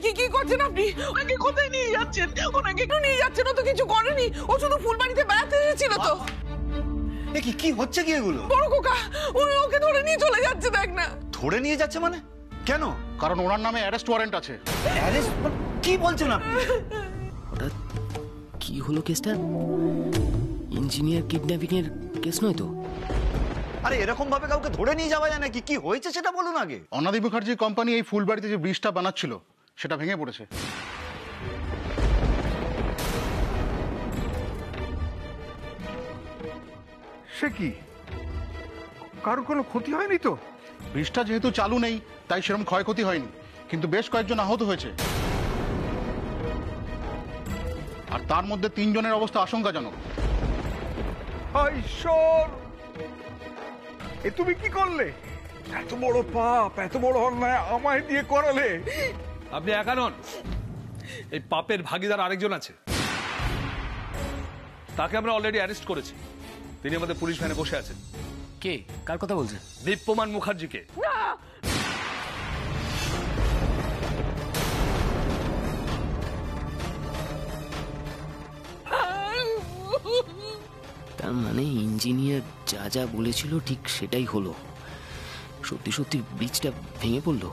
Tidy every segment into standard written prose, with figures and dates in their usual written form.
কি কি করছেন আপনি? ওনাকে কোথায় নিয়ে যাচ্ছেন? ওনাকে একটু নিয়ে যাচ্ছেন, ও তো কিছু করেনি, ও শুধু ফুলবাড়িতে বেড়াতে এসেছিল তো। কি কি হচ্ছে কি এগুলো? বড় খোকা ওকে ধরে নিয়ে চলে যাচ্ছে, দেখ না। ধরে নিয়ে যাচ্ছে মানে? কেন? কারণ ওনার নামে অ্যারেস্ট ওয়ারেন্ট আছে। অ্যারেস্ট? কি বলছেন আপনি? হঠাৎ কি হলো কেসটা? ইঞ্জিনিয়ার কিডন্যাপিং এর কেস নয় তো? আরে এরকম ভাবে কাউকে ধরে নিয়ে যাওয়া যায় নাকি? কি হয়েছে সেটা বলুন আগে। অনাদি মুখার্জি কোম্পানি এই ফুলবাড়িতে যে ব্রিজটা বানাচ্ছিল সেটা ভেঙে পড়েছে। সে কি? কারোর কোনো ক্ষতি হয়নি তো? ব্রিজটা যেহেতু চালু নেই তাই সেরকম ক্ষয়ক্ষতি হয়নি, কিন্তু বেশ কয়েকজন আহত হয়েছে, আর তার মধ্যে 3 জনের অবস্থা আশঙ্কাজনক। ঈশ্বর, এ তুমি কি করলে? এত বড় পাপ, এত বড় অন্যায় আমায় দিয়ে করালে। আপনি একা নন, এই পাপের ভাগিদার আরেকজন আছে, তাকে আমরা অলরেডি অ্যারেস্ট করেছি। তিনি আমাদের পুলিশ ভ্যানে বসে আছেন। কে? কার কথা বলছেন? দীপ্যমান মুখার্জিকে। তার মানে ইঞ্জিনিয়ার যা যা বলেছিল ঠিক সেটাই হলো। সত্যি সত্যি ব্রিজটা ভেঙে পড়লো।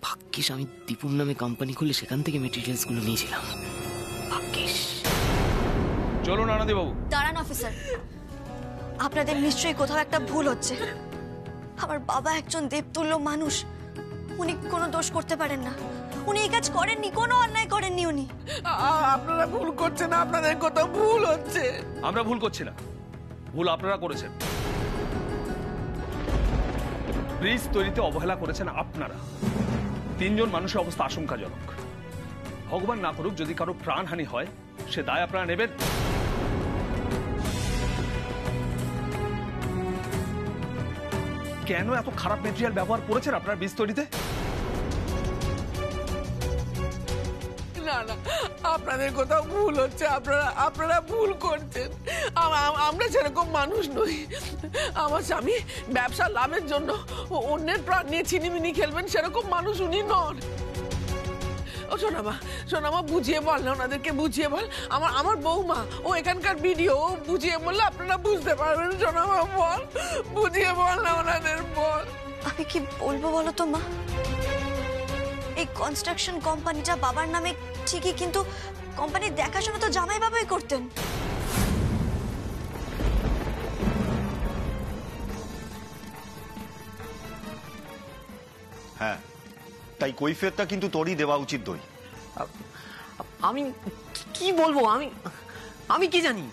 ভাগ্যিস আমি দীপুর নামে কোম্পানি খুলে সেখান থেকে মেটেরিয়ালস গুলো নিয়েছিলাম। ভাগ্যিস। চলুন আনন্দী বাবু। দাঁড়ান অফিসার, আপনাদের নিশ্চয়ই কোথাও একটা ভুল হচ্ছে। আমার বাবা একজন দেবতুল্য মানুষ, উনি কোনো দোষ করতে পারেন না। উনি এই কাজ করেননি, কোনো অন্যায় করেননি উনি। আপনারা ভুল করছেন, আপনাদের কোথাও ভুল হচ্ছে। আমরা ভুল করছি না, ভুল আপনারা করেছেন। ব্রিজ তৈরিতে অবহেলা করেছেন আপনারা। 3 জন মানুষের অবস্থা আশঙ্কাজনক। ভগবান না করুক যদি কারো প্রাণহানি হয়, সে দায় আপনারা নেবেন। কেন এত খারাপ মেটেরিয়াল ব্যবহার করেছেন আপনারা ব্রিজ তৈরিতে? না না, আপনাদের কোথাও ভুল হচ্ছে, আপনারা ভুল করছেন। আমরা সেরকম মানুষ নই। আমার স্বামী ব্যবসা লাভের জন্য অন্যের প্রাণ নিয়ে ছিনিমিনি খেলবেন, সেরকম মানুষ উনি নন। ও সোনামা বুঝিয়ে বল না, ওনাদেরকে বুঝিয়ে বল। আমার বৌমা, ও এখানকার ভিডিও, বুঝিয়ে বললে আপনারা বুঝতে পারবেন। সোনামা বল, বুঝিয়ে বল না ওনাদের, বল। আমি কি বলবো বলো তো মা? এই কনস্ট্রাকশন কোম্পানিটা বাবার নামে ঠিকই, কিন্তু কোম্পানির দেখাশোনা তো জামাই বাবাই করতেন। হ্যাঁ, তাই কৈফিয়তটা কিন্তু তোরই দেওয়া উচিত। দই আমি কি বলবো? আমি কি জানি?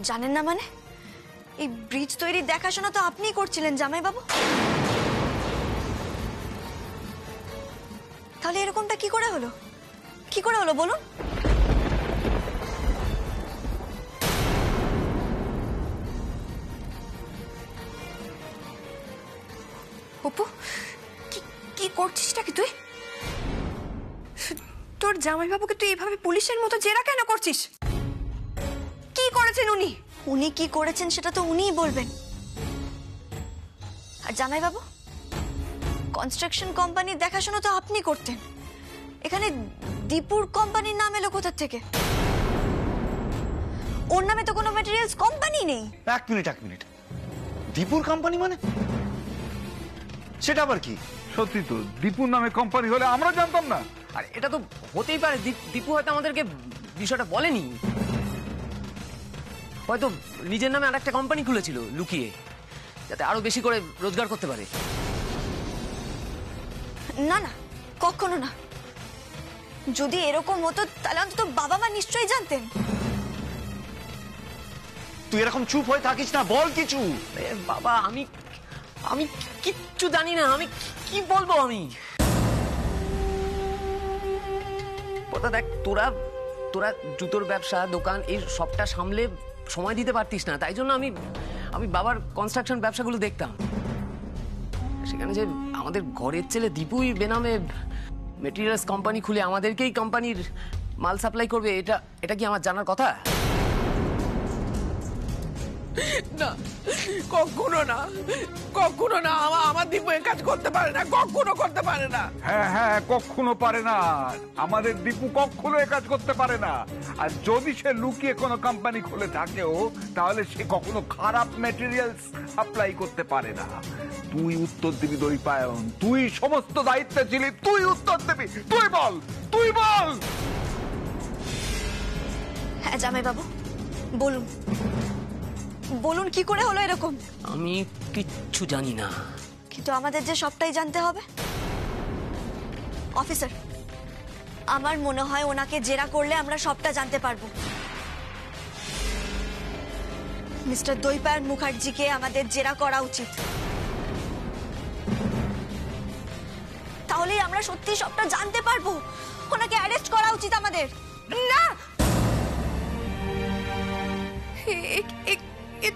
জানেন না মানে? এই ব্রিজ তৈরির দেখাশোনা তো আপনিই করছিলেন জামাই বাবু। তাহলে এরকমটা কি করে হলো? কি করে হলো বলুন? অপু, কি করছিসটা কি তুই? তোর জামাইবাবুকে তুই এইভাবে পুলিশের মতো জেরা কেন করছিস? কি করেছেন উনি? উনি কি করেছেন সেটা তো উনিই বলবেন। আর জামাইবাবু, কনস্ট্রাকশন কোম্পানির দেখাশোনা তো আপনি করতেন। এখানে দীপুর কোম্পানির নাম এলো কোথা থেকে? ওর নামে তো কোনো ম্যাটেরিয়ালস কোম্পানি নেই। এক মিনিট, দীপুর কোম্পানি মানে? সেটা আবার কি? সত্যি তো, দীপুর নামে কোম্পানি হলে আমরা জানতাম না। আর এটা তো হতেই পারে দীপু হয়তো আমাদেরকে বিষয়টা বলেনি। হয়তো নিজের নামে আরেকটা কোম্পানি খুলেছিল লুকিয়ে, যাতে আরো বেশি করে রোজগার করতে পারে। না না, কখনো না। যদি এরকম হতো তাহলে অন্তত বাবা মা নিশ্চয়ই জানতেন। তুই এরকম চুপ হয়ে থাকিস না, বল কিছু। বাবা, আমি কিচ্ছু জানি না। আমি কি বলবো? আমি কথা দেখ, তোরা জুতোর ব্যবসা, দোকান, এই সবটা সামলে সময় দিতে পারতিস না। তাই জন্য আমি বাবার কনস্ট্রাকশন ব্যবসাগুলো দেখতাম। সেখানে যে আমাদের ঘরের ছেলে দীপুই বেনামে মেটেরিয়ালস কোম্পানি খুলে আমাদেরকেই কোম্পানির মাল সাপ্লাই করবে, এটা কি আমার জানার কথা? না, কখনো না, কখনো না। আমার দীপু এই কাজ করতে পারে না, কখনো করতে পারে না। হ্যাঁ হ্যাঁ, কখনো পারে না। আমাদের দীপু কখনো এ কাজ করতে পারে না। আর যদি সে লুকিয়ে কোনো কোম্পানি খুলে থাকেও, তাহলে সে কখনো খারাপ ম্যাটেরিয়ালস সাপ্লাই করতে পারে না। তুই উত্তর দিবি দৈপায়ন, তুই সমস্ত দায়িত্বে ছিলি, তুই উত্তর দিবি। তুই বল, তুই বল। হ্যাঁ জামাইবাবু, বলুন বলুন কি করে হলো এরকম? আমি কিচ্ছু জানি না। কিন্তু আমাদের যে সবটাই জানতে হবে। অফিসার, আমার মনে হয় ওনাকে জেরা করলে আমরা সবটা জানতে পারবো। মিস্টার দৈপায়ন মুখার্জিকে আমাদের জেরা করা উচিত। তাহলেই আমরা সত্যি সবটা জানতে পারবো। ওনাকে অ্যারেস্ট করা উচিত আমাদের। না,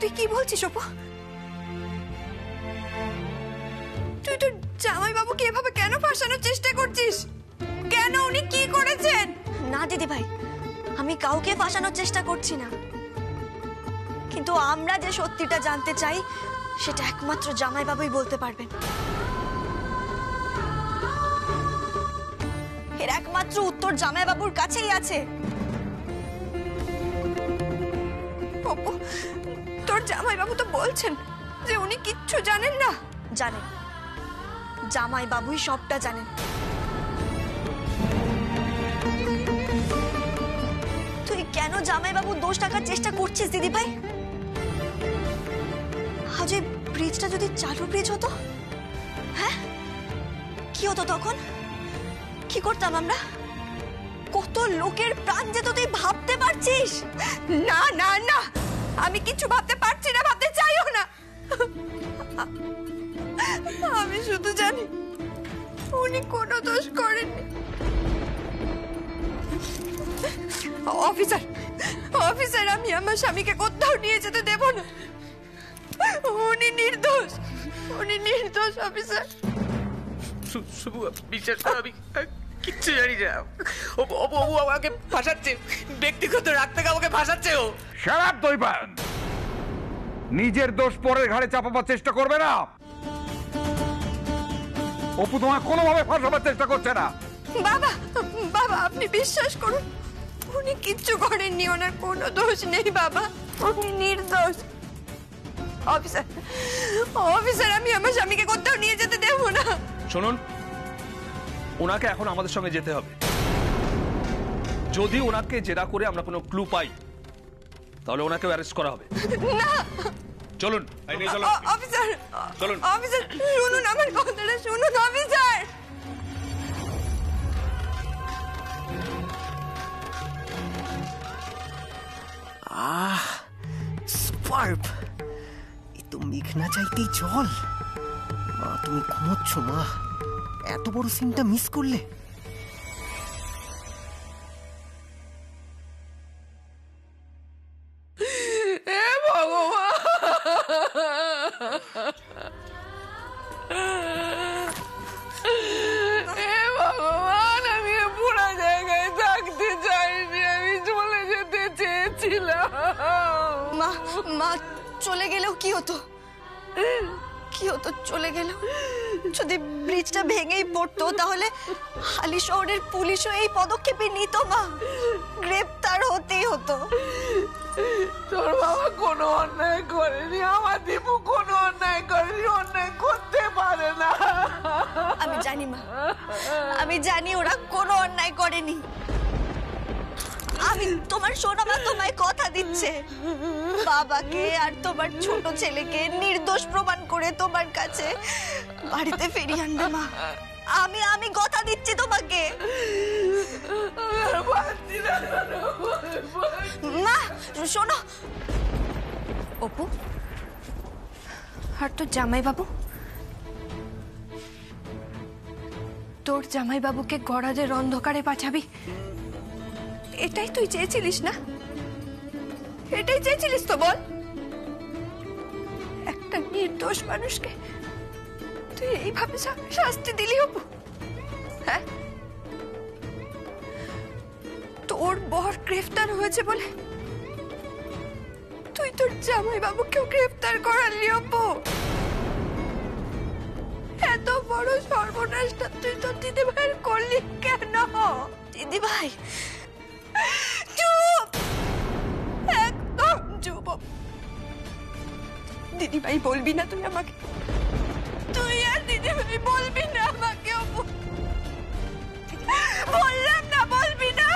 তুই কি বলছিস অপু? তুই তো জামাইবাবুকে এভাবে কেন ফাঁসানোর চেষ্টা করছিস? কেন, উনি কি করেছেন? না দিদি ভাই, আমি কাউকে ফাঁসানোর চেষ্টা করছি না, কিন্তু আমরা যে সত্যিটা জানতে চাই সেটা একমাত্র জামাইবাবুই বলতে পারবেন। এর একমাত্র উত্তর জামাইবাবুর কাছেই আছে। অপু, তোর জামাইবাবু তো বলছেন যে উনি কিচ্ছু জানেন না। জানেন, জামাইবাবুই সবটা জানেন। তুই কেন জামাইবাবুর দোষ টাকার চেষ্টা করছিস দিদি ভাই? আজ এই ব্রিজটা যদি চালু ব্রিজ হতো, হ্যাঁ কি হতো তখন? কি করতাম আমরা? কত লোকের প্রাণ যেত তুই ভাবতে পারছিস? না না না, আমি কিছু ভাবতে পারছি না, ভাবতে চাইও না। আমি শুধু জানি উনি কোনো দোষ করেননি। অফিসার, অফিসার, আমি আমার স্বামীকে কোথাও নিয়ে যেতে দেব না। উনি নির্দোষ, উনি নির্দোষ অফিসার। শুভ বিশ্বাস করো, আমি কিচ্ছু জানি না। অপু আমাকে ফাঁসাচ্ছে, ব্যক্তিগত রাগ থেকে আমাকে ফাঁসাচ্ছে ও। শাট আপ দৈপায়ন, নিজের দোষ পরের ঘাড়ে চাপাবার চেষ্টা করবে না। অপু তোমায় কোনোভাবে ফাঁসাবার চেষ্টা করছে না। বাবা, বাবা আপনি বিশ্বাস করুন, উনি কিচ্ছু করেননি, ওনার কোনো দোষ নেই বাবা, উনি নির্দোষ। অফিসার, অফিসার, আমি আমার স্বামীকে কোথাও নিয়ে যেতে দেব না। শুনুন, ওনাকে এখন আমাদের সঙ্গে যেতে হবে। যদি ওনাকে জেরা করে আমরা কোনো ক্লু পাই, তাহলে ওনাকেও অ্যারেস্ট করা হবে। না, চলুন। অফিসার, চলুন। অফিসার শুনুন আমার কথাটা, শুনুন অফিসার। সুপারব! এই তো মেঘ না চাইতেই জল। মা তুমি ঘুমোচ্ছ মা? এত বড় সিনটা মিস করলে? হে ভগবান, হে ভগবান, আমি এ পুরা জায়গায় থাকতে চাইনি, আমি চলে যেতে চেয়েছিলাম। মা, মা চলে গেলেও কি হতো? কি হতো চলে গেলেও? যদি ব্রিজটা ভেঙেই পড়তো তাহলে হালি শহরের পুলিশও এই পদক্ষেপই নিত মা, গ্রেপ্তার হতেই হতো। তোর বাবা কোনো অন্যায় করেনি, আমার দীপু কোনো অন্যায় করেনি, অন্যায় করতে পারে না। আমি জানি মা, আমি জানি ওরা কোনো অন্যায় করেনি। আমি তোমার সোনা মা তোমায় কথা দিচ্ছে, বাবাকে আর তোমার ছোট ছেলেকে নির্দোষ প্রমাণ করে তোমার কাছে বাড়িতে ফিরিয়ে আনবে মা। আমি কথা দিচ্ছি তোমাকে মা। শোনো অপু, আর তোর জামাইবাবু, তোর জামাইবাবুকে গরাদের অন্ধকারে বাঁচাবি, এটাই তুই চেয়েছিলিস না? এটাই চেয়েছিলিস তো বল? একটা নির্দোষ মানুষকে তুই এইভাবে শাস্তি দিলি অপু? হ্যাঁ, তোর বর গ্রেফতার হয়েছে বলে তুই তোর জামাই বাবুকেও গ্রেফতার করালি অপু। এত বড় সর্বনাশটা তুই তোর দিদি ভাইয়ের করলি কেন? দিদি ভাই চুপ, একদম চুপ। দিদি ভাই বলবি না তুই আমাকে? তুই আর দিদি ভাই বলবি না আমাকে অপু? বললাম না বলবি না।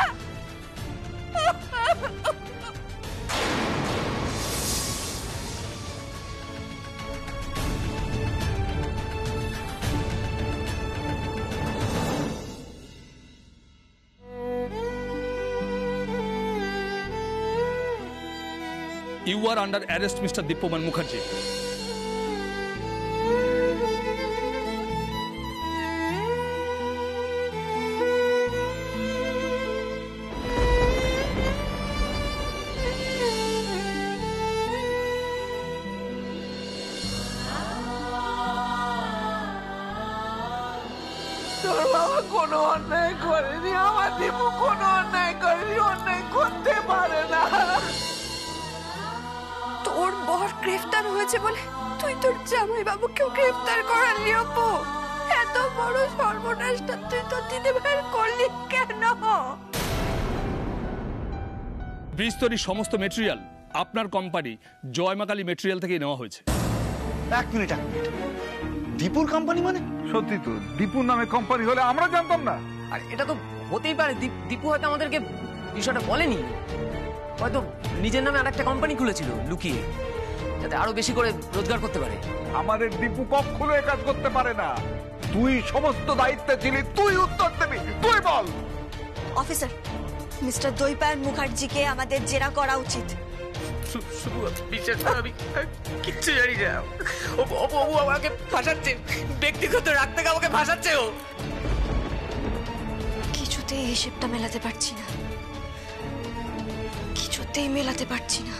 You are under arrest, Mr. Dippoman Mukherjee. তোর বাবা কোনো অন্যায় করেনি, আমার দীপু কোনো অন্যায় করেনি, অন্যায় করতে পারে না। তোর বর গ্রেফতার হয়েছে বলে তুই তোর জামাই বাবুকেও গ্রেফতার করালি অপু। এত বড় সর্বনাশটা তুই তোর দিদি ভাইয়ের করলি কেন? ব্রিজ তৈরির সমস্ত মেটেরিয়াল আপনার কোম্পানি জয়মাকালী মেটেরিয়াল থেকে নেওয়া হয়েছে। এক মিনিট, দীপুর কোম্পানি মানে? সত্যি তো, দীপুর নামে কোম্পানি হলে আমরা জানতাম না। আর এটা তো হতেই পারে, দীপু হয়তো আমাদেরকে বিষয়টা বলেনি, হয়তো নিজের নামে আরেকটা কোম্পানি খুলেছিল লুকিয়ে, যাতে আরো বেশি করে রোজগার করতে পারে। আমাদের দীপু কখনো এ কাজ করতে পারে না। তুই সমস্ত দায়িত্বে ছিলি, তুই উত্তর দিবি, তুই বল। অফিসার, মিস্টার দৈপায়ন মুখার্জিকে আমাদের জেরা করা উচিত। শুধু বিশ্বাস কর, আমি কিচ্ছু জানি না। অপু আমাকে ফাঁসাচ্ছে, ব্যক্তিগত রাগ থেকে আমাকে ফাঁসাচ্ছে ও। কিছুতেই হিসেবটা মেলাতে পারছি না, কিছুতেই মেলাতে পারছি না।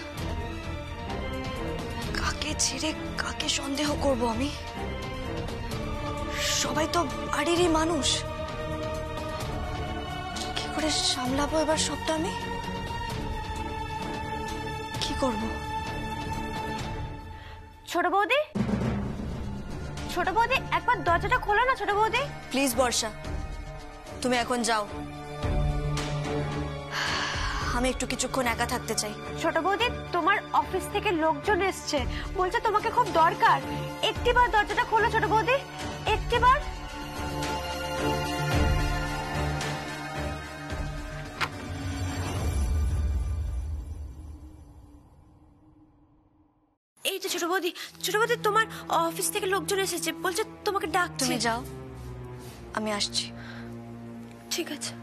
কাকে ছেড়ে কাকে সন্দেহ করব আমি? সবাই তো বাড়িরই মানুষ। কি করে সামলাবো এবার সবটা আমি? কি করব? ছোট বৌদি, ছোট বৌদি, একবার দরজাটা খোলো না ছোট বৌদি। প্লিজ বর্ষা, তুমি এখন যাও, আমি একটু কিছুক্ষণ একা থাকতে চাই। ছোট বৌদি, তোমার অফিস থেকে লোকজন এসছে, বলছে তোমাকে খুব দরকার। একটিবার দরজাটা খোলো ছোট বৌদি, একটিবার। এই তো ছোট বৌদি, ছোট বৌদি, তোমার অফিস থেকে লোকজন এসেছে, বলছে তোমাকে ডাকছে। তুমি যাও, আমি আসছি। ঠিক আছে।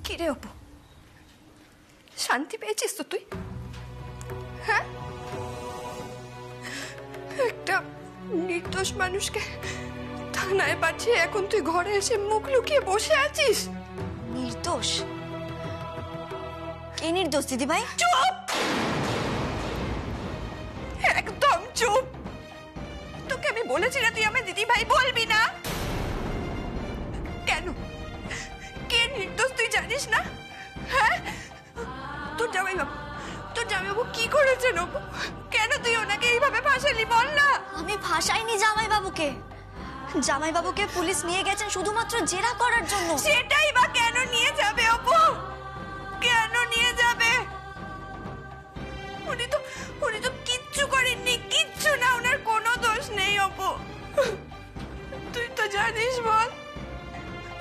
কিরে অপু, শান্তি পেয়েছিস তো তুই? হ্যাঁ, একটা নির্দোষ মানুষকে থানায় পাঠিয়ে এখন তুই ঘরে এসে মুখ লুকিয়ে বসে আছিস। নির্দোষ? কে নির্দোষ দিদি ভাই? চুপ, একদম চুপ। তোকে আমি বলেছি না তুই আমার দিদি ভাই বলবি না। কেন? কে নির্দোষ তুই জানিস না? হ্যাঁ, তোর জামাইবাবু কি করেছেন? কেন তুই ওনাকে এইভাবে ফাঁসালি বল না? আমি ফাঁসাইনি জামাইবাবুকে। জামাইবাবুকে পুলিশ নিয়ে গেছেন শুধুমাত্র জেরা করার জন্য। সেটাই বা কেন নিয়ে যাবে অপু? কেন নিয়ে যাবে? উনি তো কিচ্ছু করেননি, কিচ্ছু না, ওনার কোনো দোষ নেই অপু। তুই তো জানিস বল,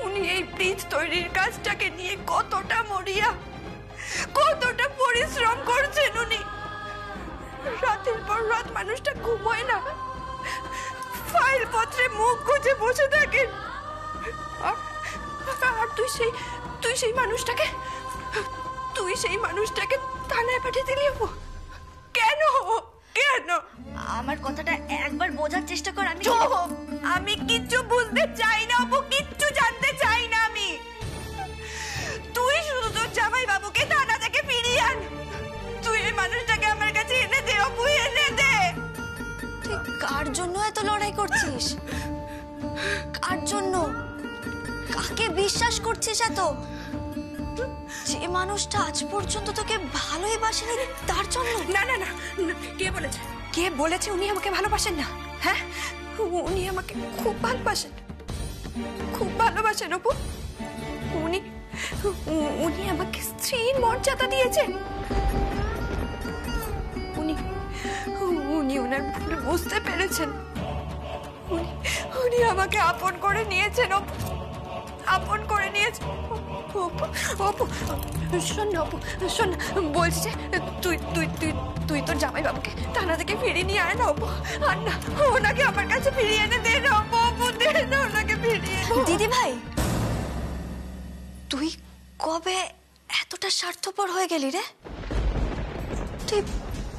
উনি এই ব্রিজ তৈরির কাজটাকে নিয়ে কতটা মরিয়া, কতটা পরিশ্রম করছেন উনি। রাতের পর রাত মানুষটা ঘুমোয় না, ফাইল পত্রে মুখ গুজে বসে থাকেন। আর তুই সেই মানুষটাকে থানায় পাঠিয়ে দিলি। কেন? কেন? আমার কথাটা একবার বোঝার চেষ্টা কর। আমি কিচ্ছু বুঝতে চাই না অপু, কিচ্ছু জানতে চাই না আমি। তুই শুধু তোর জামাই বাবুকে থানা থেকে ফিরিয়ে আন। তুই এই মানুষটাকে আমার কাছে এনে কার জন্য? কাকে বিশ্বাস করছিস এত? যে মানুষটা আজ পর্যন্ত তোকে ভালোই বাসেনি তার জন্য? না না না, কে বলেছে? কে বলেছে উনি আমাকে ভালোবাসেন না? হ্যাঁ, উনি আমাকে খুব ভালোবাসেন, খুব ভালোবাসেন অপু। উনি উনি আমাকে স্ত্রীর মর্যাদা দিয়েছেন। উনি উনি ওনার ভুল বুঝতে পেরেছেন। উনি আমাকে আপন করে নিয়েছেন, আপন করে নিয়েছেন। অপু শোন না, অপু শোন না, বলছি যে তুই তুই তুই তুই তোর জামাই বাবুকে থানা থেকে ফিরিয়ে নিয়ে আয় না অপু। আর না, ওনাকে আমার কাছে ফিরিয়ে এনে দে না অপু, অপু দে না ওনাকে ফিরিয়ে। দিদি ভাই, তুই কবে এতটা স্বার্থপর হয়ে গেলি রে? তুই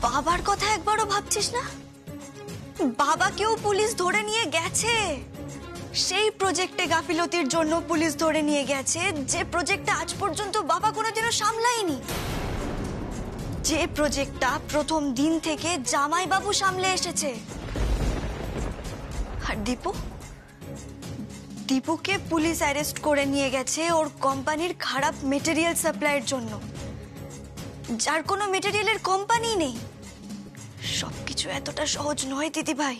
বাবার কথা একবারও ভাবছিস না? বাবাকেও পুলিশ ধরে নিয়ে গেছে, সেই প্রজেক্টে গাফিলতির জন্য পুলিশ ধরে নিয়ে গেছে, যে প্রজেক্টটা আজ পর্যন্ত বাবা কোনোদিনও সামলায়নি, যে প্রজেক্টটা প্রথম দিন থেকে জামাইবাবু সামলে এসেছে। আর দীপুকে পুলিশ অ্যারেস্ট করে নিয়ে গেছে ওর কোম্পানির খারাপ মেটেরিয়াল সাপ্লাইয়ের জন্য, যার কোনো মেটেরিয়ালের কোম্পানি নেই। সবকিছু এতটা সহজ নয় দিদি ভাই,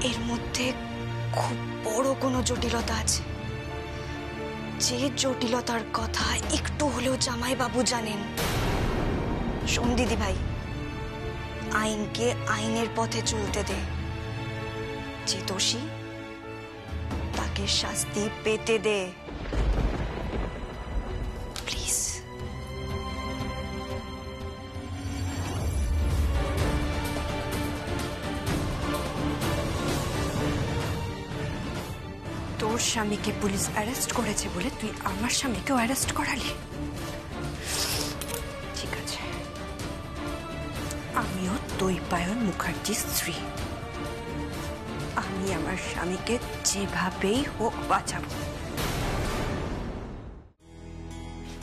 এর মধ্যে খুব বড় কোনো জটিলতা আছে, যে জটিলতার কথা একটু হলেও জামাইবাবু জানেন। শোন দিদি ভাই, আইনকে আইনের পথে চলতে দে, যে দোষী তাকে শাস্তি পেতে দে, প্লিজ। তোর স্বামীকে পুলিশ অ্যারেস্ট করেছে বলে তুই আমার স্বামীকেও অ্যারেস্ট করালি? ঠিক আছে, আমিও দৈপায়ন মুখার্জির স্ত্রী, আমি আমার স্বামীকে যেভাবেই হোক বাঁচাবো।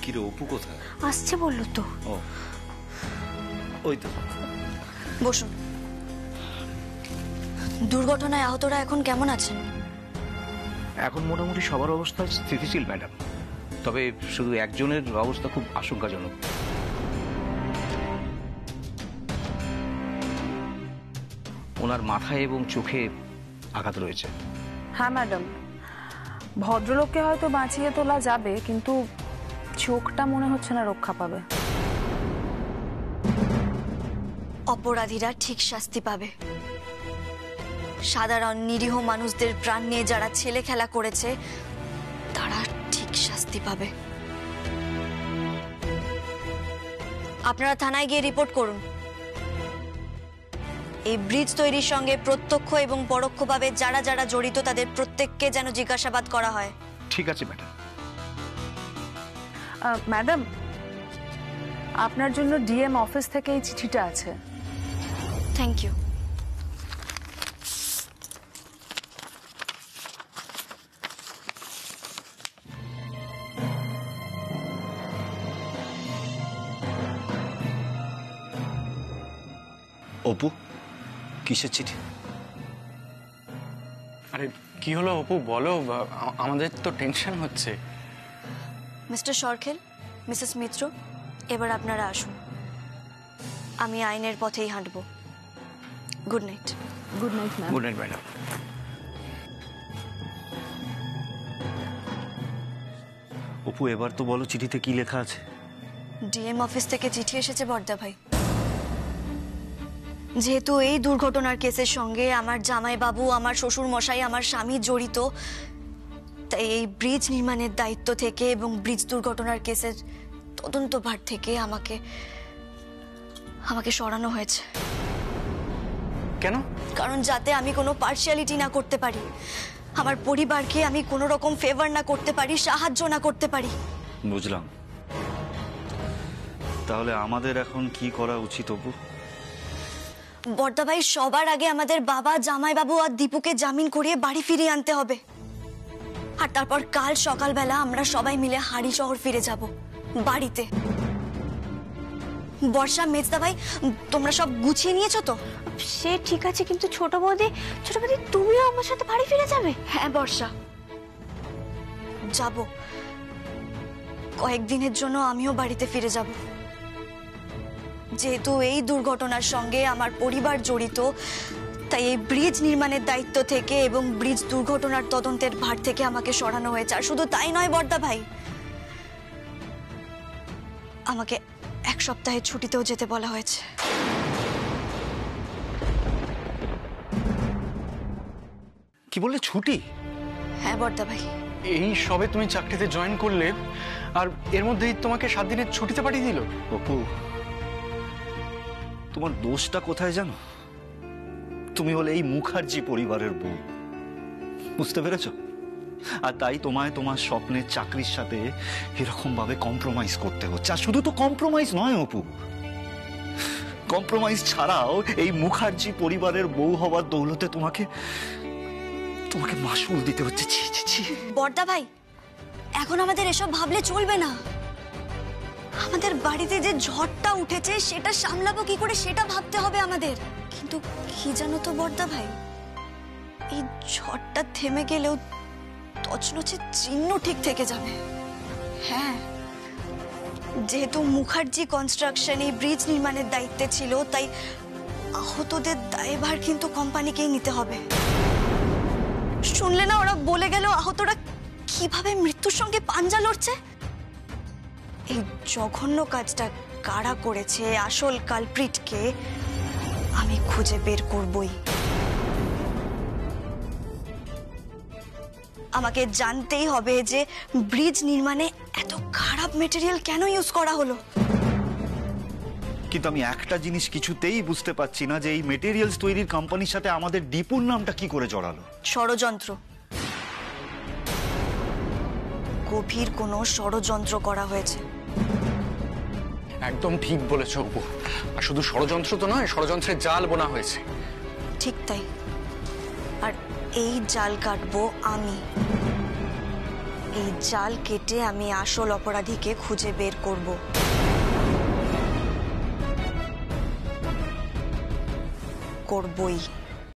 কি রে, অপু কোথায়? আসছে বললো তো। ও, ওই তো। বসুন। দুর্ঘটনায় আহতরা এখন কেমন আছেন? এখন মোটামুটি সবার অবস্থা স্থিতিশীল ম্যাডাম, তবে শুধু একজনের অবস্থা খুব আশঙ্কাজনক। ওনার মাথায় এবং চোখে আঘাত রয়েছে। হ্যাঁ ম্যাডাম, ভদ্রলোককে হয়তো বাঁচিয়ে তোলা যাবে, কিন্তু চোখটা মনে হচ্ছে না রক্ষা পাবে। অপরাধীরা ঠিক শাস্তি পাবে। সাধারণ নিরীহ মানুষদের প্রাণ নিয়ে যারা ছেলে খেলা করেছে তারা ঠিক শাস্তি পাবে। আপনারা থানায় গিয়ে রিপোর্ট করুন। এই ব্রিজ তৈরির সঙ্গে প্রত্যক্ষ এবং পরোক্ষভাবে যারা যারা জড়িত তাদের প্রত্যেককে যেন জিজ্ঞাসাবাদ করা হয়। ঠিক আছে ম্যাডাম। ম্যাডাম, আপনার জন্য ডিএম অফিস থেকে এই চিঠিটা আছে। Thank you. অপু, কিসের চিঠি? আরে কি হলো অপু, বলো, আমাদের তো টেনশন হচ্ছে। মিস্টার সরখেল, মিসেস মিত্র, এবার আপনারা আসুন, আমি আইনের পথেই হাঁটব। Good night. Good night ma'am. Good night madam. Apu, এবার তো বলো চিঠিতে কি লেখা আছে? ডিএম অফিস থেকে চিঠি এসেছে বর্দা ভাই। যেহেতু এই দুর্ঘটনার কেসের সঙ্গে আমার জামাইবাবু, আমার শ্বশুর মশাই, আমার স্বামী জড়িত, তাই এই ব্রিজ নির্মাণের দায়িত্ব থেকে এবং ব্রিজ দুর্ঘটনার কেসের তদন্তভার থেকে আমাকে সরানো হয়েছে। কেন? কারণ যাতে আমি কোনো পার্শিয়ালিটি না করতে পারি, আমার পরিবারকে আমি কোনো রকম ফেভার না করতে পারি, সাহায্য না করতে পারি। বুঝলাম। তাহলে আমাদের এখন কি করা উচিত অপু? বর্দা ভাই, সবার আগে আমাদের বাবা, জামাইবাবু আর দীপুকে জামিন করিয়ে বাড়ি ফিরিয়ে আনতে হবে। আর তারপর কাল সকালবেলা আমরা সবাই মিলে হাড়ি শহর ফিরে যাব, বাড়িতে। বর্ষা, মেজদা ভাই, তোমরা সব গুছিয়ে নিয়েছো তো? সে ঠিক আছে, কিন্তু ছোট বৌদি তুমিও আমার সাথে বাড়ি ফিরে যাবে? হ্যাঁ বর্ষা, যাব। কয়েকদিনের জন্য আমিও বাড়িতে ফিরে যাব। যেহেতু এই দুর্ঘটনার সঙ্গে আমার পরিবার জড়িত, তাই এই ব্রিজ নির্মাণের দায়িত্ব থেকে এবং ব্রিজ দুর্ঘটনার তদন্তের ভার থেকে আমাকে সরানো হয়েছে। আর শুধু তাই নয় বর্দা ভাই, আমাকে 1 সপ্তাহের ছুটিতেও যেতে বলা হয়েছে। কি বললে, ছুটি? হ্যাঁ বর্দা ভাই। এই সবে তুমি চাকরিতে জয়েন করলে আর এর মধ্যেই তোমাকে 7 দিনের ছুটিতে পাঠিয়ে দিল। অপু, তোমার দোষটা কোথায় জানো? তুমি হলে এই মুখার্জি পরিবারের বউ, বুঝতে পেরেছো? আর তাই তোমায় তোমার স্বপ্নের চাকরির সাথে এরকম ভাবে কম্প্রোমাইজ করতে হচ্ছে। আর শুধু তো কম্প্রোমাইজ নয় অপু, কম্প্রোমাইজ ছাড়াও এই মুখার্জি পরিবারের বউ হওয়ার দৌলতে তোমাকে মাসুল দিতে হচ্ছে। ছি ছি ছি। বর্দা ভাই, এখন আমাদের এসব ভাবলে চলবে না। আমাদের বাড়িতে যে ঝড়টা উঠেছে সেটা সামলাবো কি করে সেটা ভাবতে হবে আমাদের। কিন্তু কি জানো তো বর্দা ভাই, এই ঝড়টা থেমে গেলেও তছনছের চিহ্ন ঠিক থেকে যাবে। হ্যাঁ, যেহেতু মুখার্জি কনস্ট্রাকশন এই ব্রিজ নির্মাণের দায়িত্বে ছিল, তাই আহতদের দায়ভার কিন্তু কোম্পানিকেই নিতে হবে। শুনলে না, ওরা বলে গেল আহতরা কিভাবে মৃত্যুর সঙ্গে পাঞ্জা লড়ছে। এই জঘন্য কাজটা কারা করেছে, আসল কালপ্রিটকে আমি খুঁজে বের করবই। আমাকে জানতেই হবে যে ব্রিজ নির্মাণে এত খারাপ মেটেরিয়াল কেন ইউজ করা হলো। কিন্তু আমি একটা জিনিস কিছুতেই বুঝতে পারছি না, যে এই মেটেরিয়ালস তৈরির কোম্পানির সাথে আমাদের ডিপুর নামটা কি করে জড়ালো। ষড়যন্ত্র, গভীর কোনো ষড়যন্ত্র করা হয়েছে। একদম ঠিক বলেছ অপু। আর শুধু ষড়যন্ত্র তো নয়, ষড়যন্ত্রের জাল বোনা হয়েছে। ঠিক তাই। আর এই জাল কাটবো আমি। এই জাল কেটে আমি আসল অপরাধীকে খুঁজে বের করব। করবই।